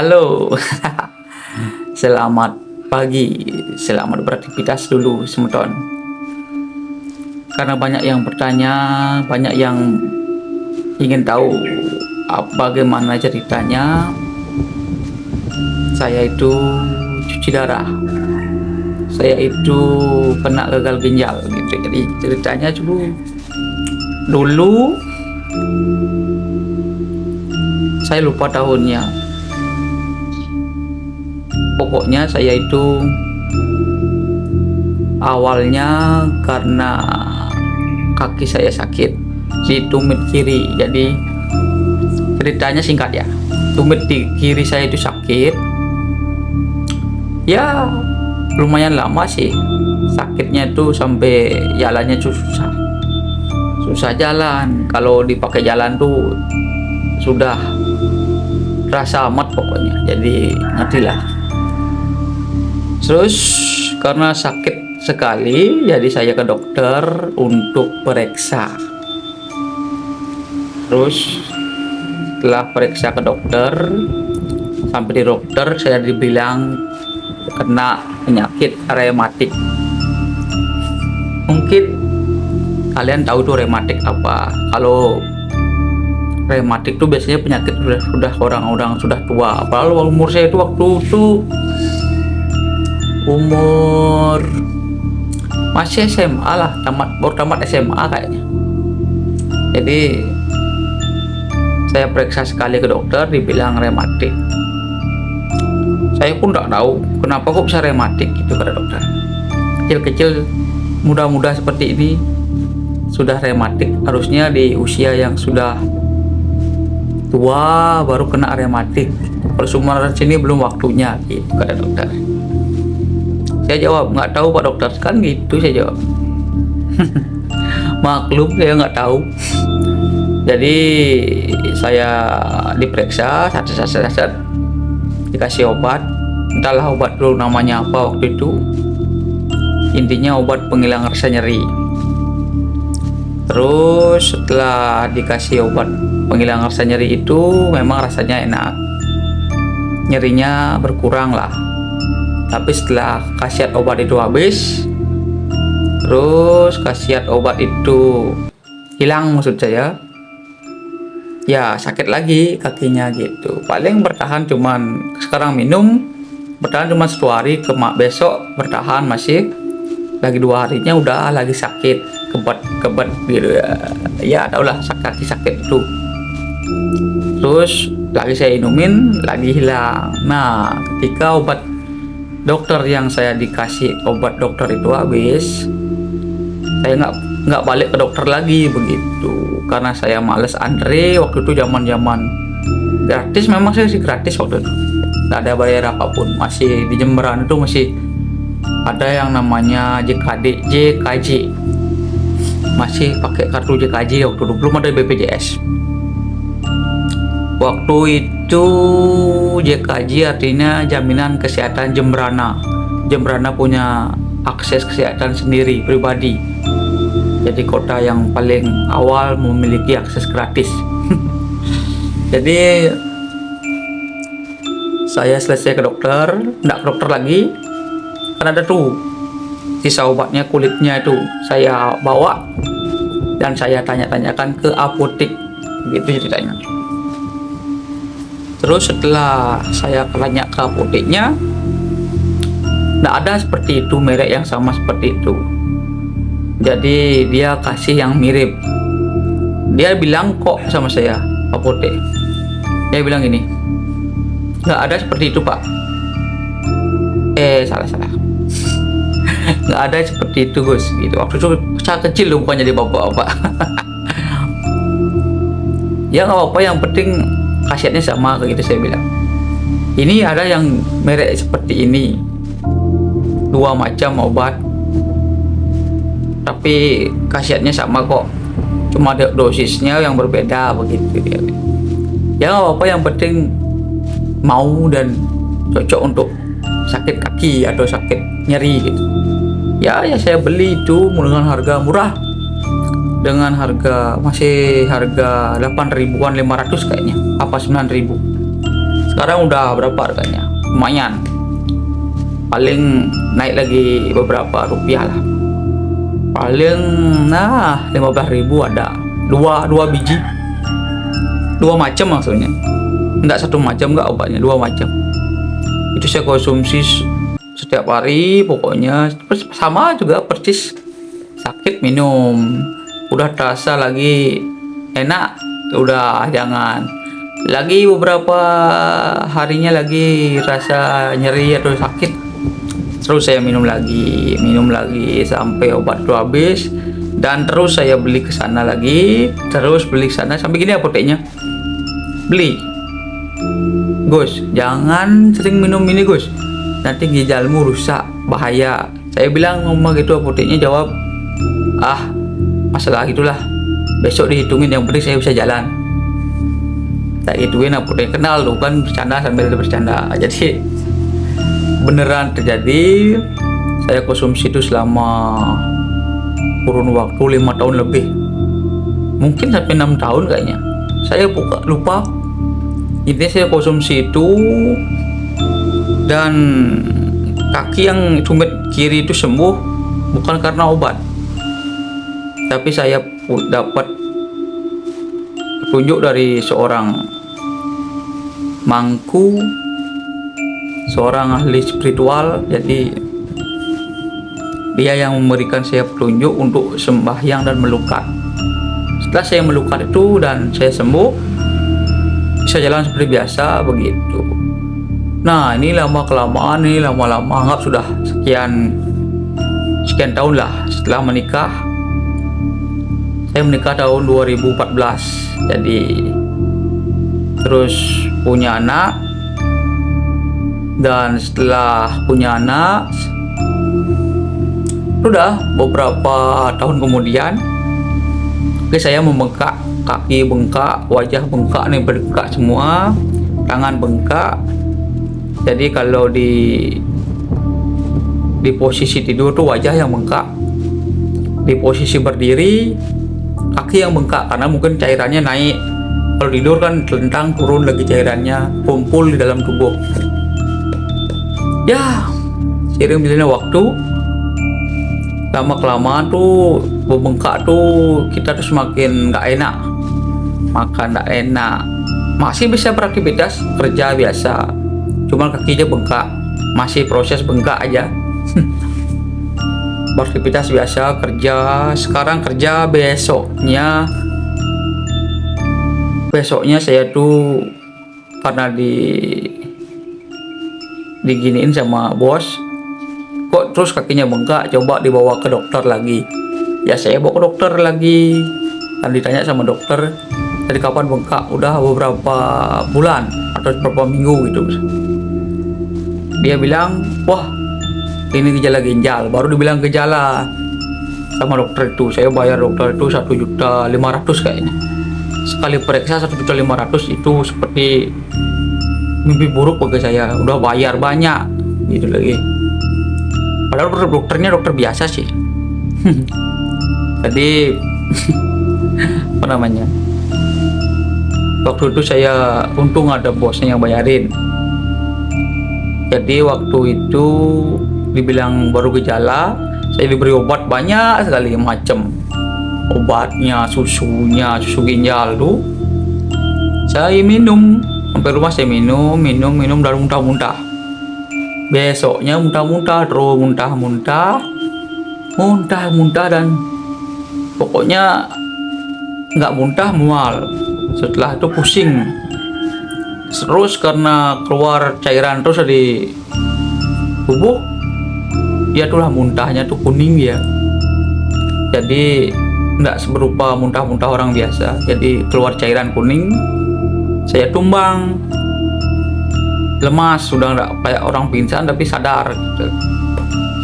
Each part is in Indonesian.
Halo, selamat pagi, selamat beraktivitas dulu semeton. Karena banyak yang bertanya, banyak yang ingin tahu bagaimana ceritanya saya itu cuci darah, saya itu kena gagal ginjal gitu. Jadi ceritanya dulu saya lupa tahunnya. Pokoknya saya itu awalnya karena kaki saya sakit di tumit kiri. Jadi ceritanya singkat ya, tumit di kiri saya itu sakit. Ya lumayan lama sih sakitnya itu, sampai jalannya susah jalan. Kalau dipakai jalan tuh sudah rasa amat pokoknya. Jadi ngertilah. Terus karena sakit sekali, jadi saya ke dokter untuk periksa. Terus setelah periksa ke dokter, sampai di dokter saya dibilang kena penyakit rematik. Mungkin kalian tahu tuh rematik apa. Kalau rematik tuh biasanya penyakit sudah orang-orang sudah tua. Padahal umur saya itu waktu itu umur masih SMA lah, baru tamat SMA kayaknya. Jadi saya periksa sekali ke dokter, dibilang rematik. Saya pun tidak tahu kenapa kok bisa rematik gitu kata dokter. Kecil-kecil muda-muda seperti ini sudah rematik, harusnya di usia yang sudah tua baru kena rematik. Kalau seumuran sini belum waktunya gitu kata dokter. Saya jawab, nggak tahu Pak Dokter, kan gitu saya jawab. Maklum saya nggak tahu. Jadi saya diperiksa, dikasih obat. Entahlah obat dulu namanya apa waktu itu. Intinya obat penghilang rasa nyeri. Terus setelah dikasih obat penghilang rasa nyeri itu, memang rasanya enak, nyerinya berkurang lah. Tapi setelah khasiat obat itu habis, terus khasiat obat itu hilang maksud saya, ya sakit lagi kakinya gitu. Paling bertahan cuman, sekarang minum bertahan cuma 1 hari, besok bertahan masih lagi 2 harinya udah lagi sakit, kebet gitu ya. Ya taulah kaki sakit itu. Terus lagi saya inumin lagi hilang. Nah ketika obat dokter yang saya dikasih obat dokter itu habis, saya nggak balik ke dokter lagi begitu, karena saya males antre. Waktu itu zaman gratis, memang saya sih gratis waktu itu, nggak ada bayar apapun. Masih di Jemberan itu masih ada yang namanya JKJ, masih pakai kartu JKJ waktu itu, belum ada BPJS. Waktu itu JKJ artinya Jaminan Kesehatan Jemberana. Jemberana punya akses kesehatan sendiri pribadi. Jadi kota yang paling awal memiliki akses gratis. Jadi saya selesai ke dokter, enggak ke dokter lagi. Kan ada tuh sisa obatnya, kulitnya itu saya bawa dan saya tanya-tanyakan ke apotek. Gitu ceritanya. Terus setelah saya tanya ke apoteknya, nggak ada seperti itu, merek yang sama seperti itu. Jadi dia kasih yang mirip. Dia bilang kok sama saya, apotek. Dia bilang gini, nggak ada seperti itu Pak. Salah. Nggak ada seperti itu Gus. Gitu. Waktu itu saya kecil loh, bukannya di bapak-bapak. Ya nggak apa-apa, yang penting khasiatnya sama kayak gitu saya bilang. Ini ada yang merek seperti ini, 2 macam obat, tapi khasiatnya sama kok, cuma dosisnya yang berbeda begitu dia. Ya nggak apa-apa, yang penting mau dan cocok untuk sakit kaki atau sakit nyeri gitu. Ya saya beli itu dengan harga murah, dengan harga 8 ribuan 500 kayaknya, apa 9 ribu. Sekarang udah berapa harganya? Lumayan. Paling naik lagi beberapa rupiah lah. Paling 15.000 ada. Dua biji. Dua macam maksudnya. Enggak satu macam, enggak obatnya, dua macam. Itu saya konsumsi setiap hari, pokoknya sama juga persis. Sakit minum, udah terasa lagi enak, udah jangan. Lagi beberapa harinya lagi rasa nyeri atau sakit, terus saya minum lagi sampai obat itu habis. Dan terus saya beli ke sana lagi, terus beli ke sana sampai gini apoteknya. Beli, Gus, jangan sering minum ini Gus, nanti ginjalmu rusak, bahaya. Saya bilang ngomong gitu, apoteknya jawab, masalah gitulah, besok dihitungin, yang penting saya bisa jalan. Tak gituin, apotek kenal tuh kan, bercanda sambil bercanda. Jadi beneran terjadi. Saya konsumsi itu selama kurun waktu 5 tahun lebih, mungkin sampai 6 tahun kayaknya. Saya lupa. Intinya saya konsumsi itu, dan kaki yang tumit kiri itu sembuh bukan karena obat, tapi saya dapat petunjuk dari seorang mangku, seorang ahli spiritual. Jadi dia yang memberikan saya petunjuk untuk sembahyang dan melukat. Setelah saya melukat itu dan saya sembuh, bisa jalan seperti biasa begitu. Nah, ini lama-lama anggap sudah sekian tahun lah setelah menikah. Saya menikah tahun 2014. Jadi terus punya anak, dan setelah punya anak sudah beberapa tahun kemudian, saya membengkak, kaki bengkak, wajah bengkak, nih bengkak semua, tangan bengkak. Jadi kalau di posisi tidur tuh wajah yang bengkak, di posisi berdiri kaki yang bengkak karena mungkin cairannya naik. Kalau tidur kan telentang, turun lagi cairannya, kumpul di dalam tubuh. Ya, seiring berjalannya waktu, lama kelamaan tuh membengkak tuh, kita tuh semakin nggak enak, makan nggak enak. Masih bisa beraktivitas kerja biasa, cuma kakinya bengkak, masih proses bengkak aja. Beraktivitas biasa kerja, sekarang kerja, besoknya saya tuh karena diginiin sama bos, kok terus kakinya bengkak, coba dibawa ke dokter lagi. Ya saya bawa ke dokter lagi, dan ditanya sama dokter, dari kapan bengkak? Udah beberapa bulan atau beberapa minggu gitu. Dia bilang, wah ini gejala ginjal. Baru dibilang gejala sama dokter itu, saya bayar dokter itu 1.500.000 kayaknya. Sekali periksa 1.500.000 itu seperti mimpi buruk bagi saya. Udah bayar banyak gitu lagi. Padahal dokternya dokter biasa sih. Jadi apa namanya, waktu itu saya untung ada bosnya yang bayarin. Jadi waktu itu dibilang baru gejala, saya diberi obat banyak sekali macam. Obatnya, susu ginjal tuh saya minum sampai rumah. Saya minum dan muntah-muntah. Besoknya muntah-muntah terus, muntah, dan pokoknya nggak muntah, mual. Setelah itu pusing terus karena keluar cairan terus di tubuh. Dia tuh lah muntahnya tuh kuning ya, jadi nggak seberupa muntah-muntah orang biasa. Jadi keluar cairan kuning. Saya tumbang, lemas, sudah nggak kayak orang pingsan tapi sadar gitu.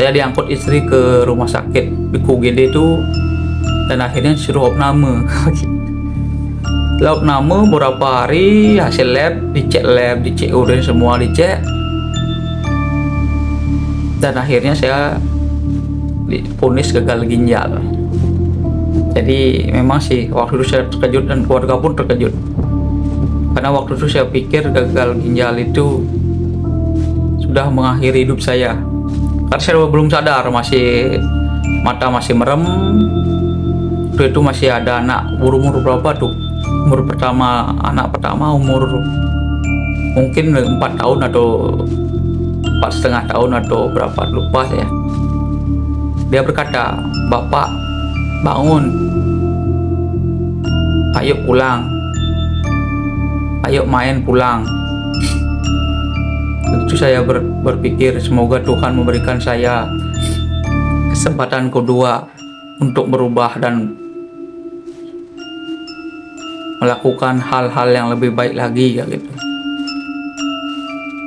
Saya diangkut istri ke rumah sakit di UGD itu, dan akhirnya suruh opname. Setelah opname beberapa hari, hasil lab, dicek urin semua dicek, dan akhirnya saya divonis gagal ginjal. Jadi memang sih waktu itu saya terkejut dan keluarga pun terkejut. Karena waktu itu saya pikir gagal ginjal itu sudah mengakhiri hidup saya. Karena saya belum sadar, mata masih merem. Waktu itu masih ada anak umur berapa tuh? Anak pertama umur mungkin 4 tahun atau 4,5 tahun atau berapa, lupa saya. Dia berkata, "Bapak, bangun, ayo pulang, ayo main pulang." Itu saya berpikir semoga Tuhan memberikan saya kesempatan kedua untuk berubah dan melakukan hal-hal yang lebih baik lagi ya gitu.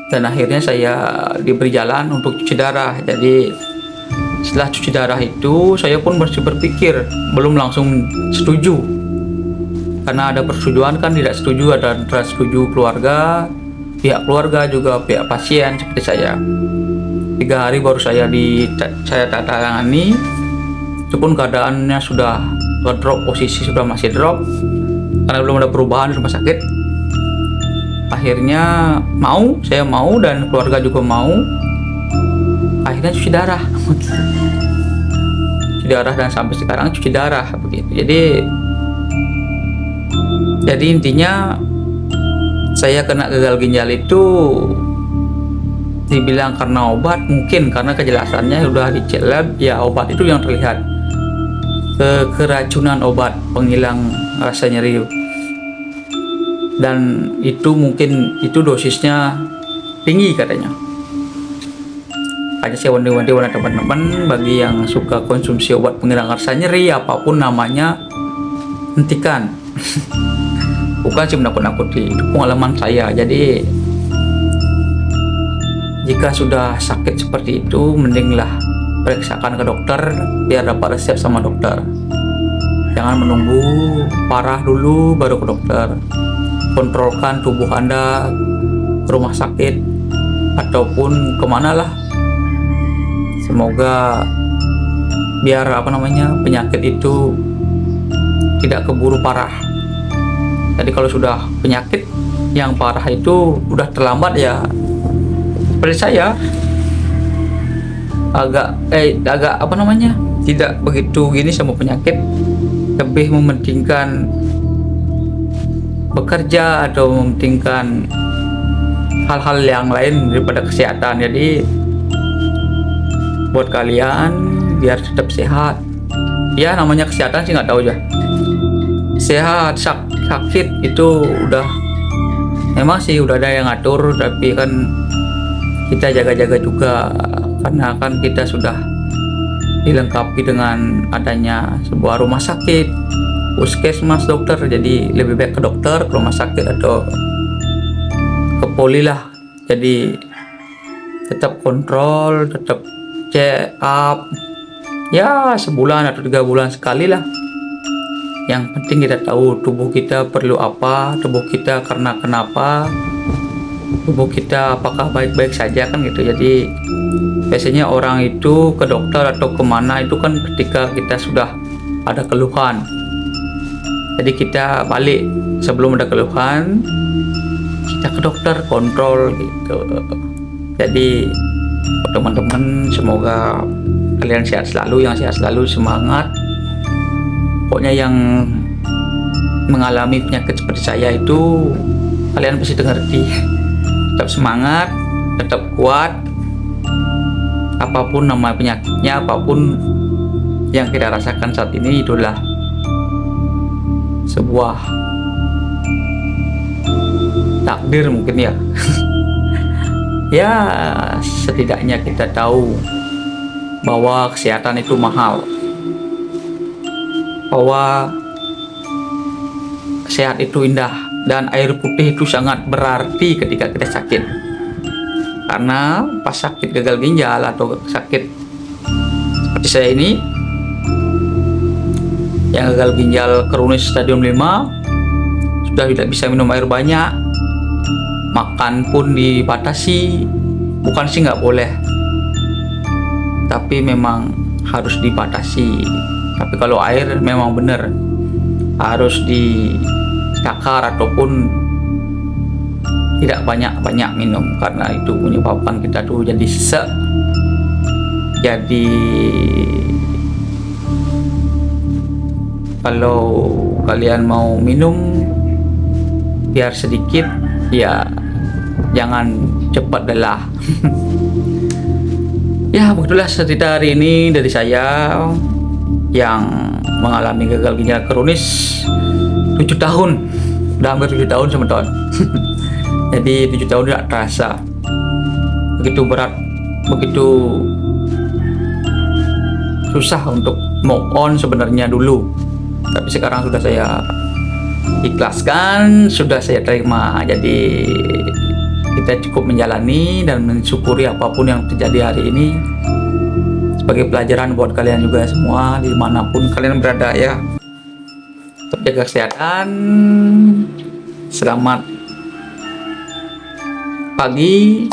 Dan akhirnya saya diberi jalan untuk cuci darah. Jadi setelah cuci darah itu saya pun masih berpikir, belum langsung setuju. Karena ada persetujuan kan, tidak setuju, ada antara setuju keluarga, pihak keluarga juga pihak pasien seperti saya. 3 hari baru saya tangani. Itu pun keadaannya sudah drop, posisi sudah masih drop karena belum ada perubahan di rumah sakit. Akhirnya saya mau dan keluarga juga mau. Akhirnya cuci darah. Cuci darah dan sampai sekarang cuci darah begitu. Jadi intinya saya kena gagal ginjal itu dibilang karena obat, mungkin karena kejelasannya sudah dicek lab ya, obat itu yang terlihat keracunan obat penghilang rasa nyeri, dan itu mungkin itu dosisnya tinggi katanya. Aja saya wanti-wanti teman-teman, bagi yang suka konsumsi obat penghilang rasa nyeri apapun namanya, hentikan. Bukan sih menakut-nakuti, itu pengalaman saya. Jadi jika sudah sakit seperti itu, mendinglah periksakan ke dokter biar dapat resep sama dokter. Jangan menunggu parah dulu baru ke dokter. Kontrolkan tubuh Anda ke rumah sakit ataupun kemana lah. Semoga biar penyakit itu tidak keburu parah. Jadi kalau sudah penyakit yang parah itu udah terlambat ya, seperti saya tidak begitu gini sama penyakit, lebih mementingkan bekerja atau mementingkan hal-hal yang lain daripada kesehatan. Jadi buat kalian biar tetap sehat ya, namanya kesehatan sih nggak tahu aja, sehat sakit itu udah memang sih udah ada yang ngatur, tapi kan kita jaga-jaga juga karena kan kita sudah dilengkapi dengan adanya sebuah rumah sakit, puskesmas, dokter. Jadi lebih baik ke dokter, ke rumah sakit atau ke poli lah. Jadi tetap kontrol, tetap check up ya, sebulan atau 3 bulan sekali lah. Yang penting kita tahu tubuh kita perlu apa, tubuh kita karena kenapa, tubuh kita apakah baik-baik saja kan gitu. Jadi biasanya orang itu ke dokter atau kemana itu kan ketika kita sudah ada keluhan. Jadi kita balik sebelum ada keluhan, kita ke dokter kontrol gitu. Jadi teman-teman, semoga kalian sehat selalu, yang sehat selalu, semangat. Pokoknya yang mengalami penyakit seperti saya itu kalian pasti mengerti. Tetap semangat, tetap kuat. Apapun nama penyakitnya, apapun yang kita rasakan saat ini, itulah sebuah takdir mungkin ya. Ya setidaknya kita tahu bahwa kesehatan itu mahal, bahwa sehat itu indah, dan air putih itu sangat berarti ketika kita sakit. Karena pas sakit gagal ginjal atau sakit seperti saya ini, yang gagal ginjal kronis stadium 5, sudah tidak bisa minum air banyak, makan pun dibatasi. Bukan sih nggak boleh, tapi memang harus dibatasi. Tapi kalau air memang benar harus ditakar ataupun tidak banyak-banyak minum karena itu menyebabkan kita tuh jadi sesek. Jadi kalau kalian mau minum biar sedikit, ya jangan cepat lelah. Ya begitulah cerita hari ini dari saya yang mengalami gagal ginjal kronis 7 tahun. Udah hampir 7 tahun teman-teman. Jadi 7 tahun tidak terasa. Begitu berat, begitu susah untuk move on sebenarnya dulu. Tapi sekarang sudah saya ikhlaskan, sudah saya terima. Jadi kita cukup menjalani dan mensyukuri apapun yang terjadi hari ini sebagai pelajaran buat kalian juga semua dimanapun kalian berada ya. Tetap jaga kesehatan. Selamat pagi.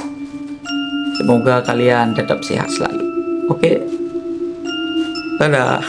Semoga kalian tetap sehat selalu. Oke. Dadah.